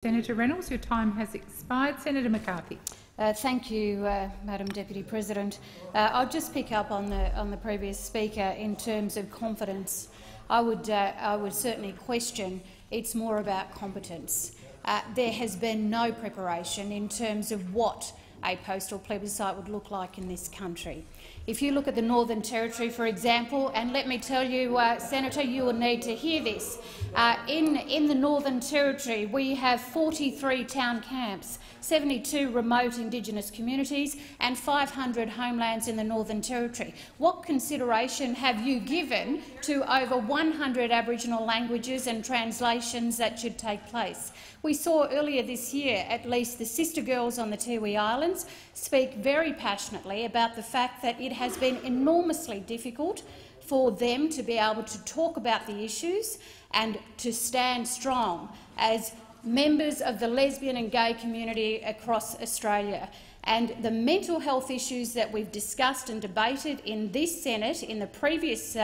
Senator Reynolds, your time has expired. Senator McCarthy. Thank you, Madam Deputy President. I'll just pick up on the previous speaker in terms of confidence. I would certainly question it's more about competence. There has been no preparation in terms of what a postal plebiscite would look like in this country. If you look at the Northern Territory, for example, and let me tell you, Senator, you will need to hear this. In the Northern Territory, we have 43 town camps, 72 remote Indigenous communities and 500 homelands in the Northern Territory. What consideration have you given to over 100 Aboriginal languages and translations that should take place? We saw earlier this year at least the sister girls on the Tiwi Islands speak very passionately about the fact that it has been enormously difficult for them to be able to talk about the issues and to stand strong as members of the lesbian and gay community across Australia. And the mental health issues that we've discussed and debated in this Senate in the previous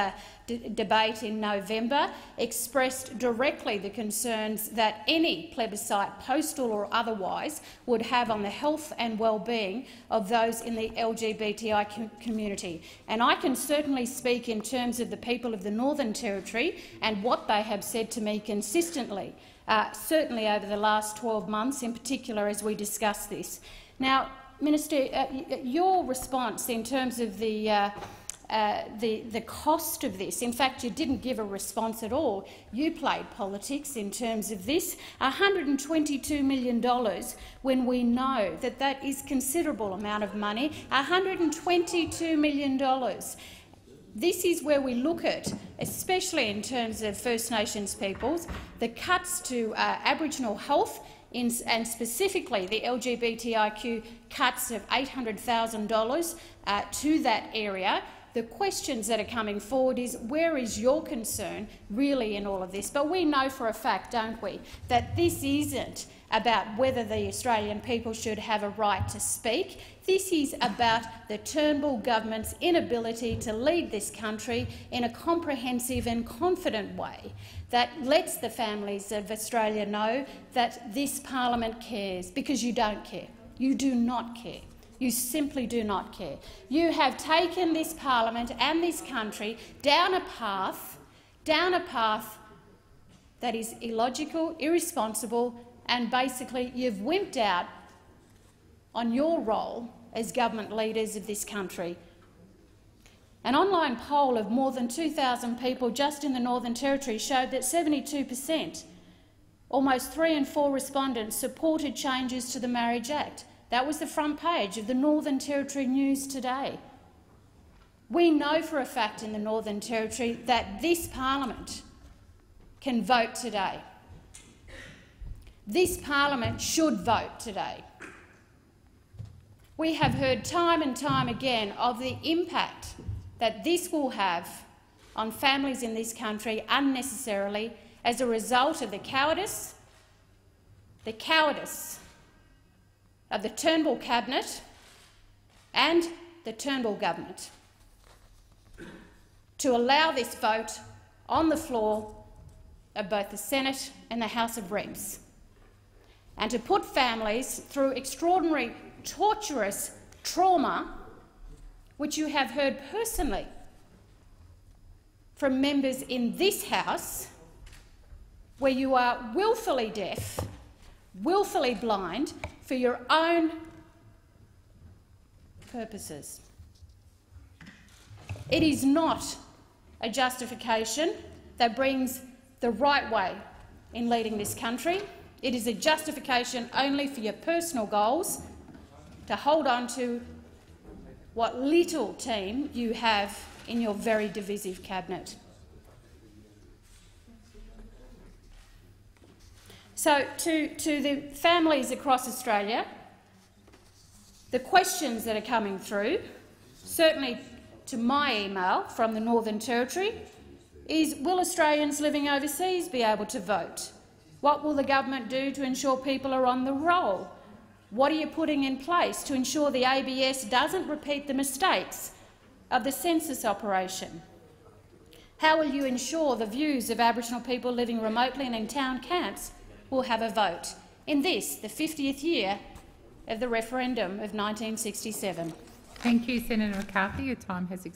debate in November expressed directly the concerns that any plebiscite, postal or otherwise, would have on the health and well-being of those in the LGBTI community. And I can certainly speak in terms of the people of the Northern Territory and what they have said to me consistently, certainly over the last 12 months, in particular as we discuss this. Now, Minister, your response in terms of the cost of this, in fact, you didn't give a response at all. You played politics in terms of this. $122 million when we know that that is a considerable amount of money. $122 million. This is where we look at, especially in terms of First Nations peoples, the cuts to Aboriginal health, and specifically the LGBTIQ cuts of $800,000 to that area. The questions that are coming forward is, where is your concern really in all of this? But we know for a fact, don't we, that this isn't about whether the Australian people should have a right to speak. This is about the Turnbull Government's inability to lead this country in a comprehensive and confident way that lets the families of Australia know that this parliament cares, because you don't care. You do not care. You simply do not care. You have taken this parliament and this country down a path that is illogical, irresponsible, and basically you've wimped out on your role as government leaders of this country. An online poll of more than 2,000 people just in the Northern Territory showed that 72%, almost 3 in 4 respondents, supported changes to the Marriage Act. That was the front page of the Northern Territory News today. We know for a fact in the Northern Territory that this parliament can vote today. This parliament should vote today. We have heard time and time again of the impact that this will have on families in this country unnecessarily as a result of the cowardice of the Turnbull Cabinet and the Turnbull Government to allow this vote on the floor of both the Senate and the House of Reps, and to put families through extraordinary, torturous trauma, which you have heard personally from members in this House, where you are wilfully deaf, wilfully blind for your own purposes. It is not a justification that brings the right way in leading this country. It is a justification only for your personal goals, to hold on to what little team you have in your very divisive cabinet. So to the families across Australia, the questions that are coming through, certainly to my email from the Northern Territory, is, will Australians living overseas be able to vote? What will the government do to ensure people are on the roll? What are you putting in place to ensure the ABS doesn't repeat the mistakes of the census operation? How will you ensure the views of Aboriginal people living remotely and in town camps will have a vote? in this, the 50th year of the referendum of 1967. Thank you, Senator McCarthy. Your time has expired.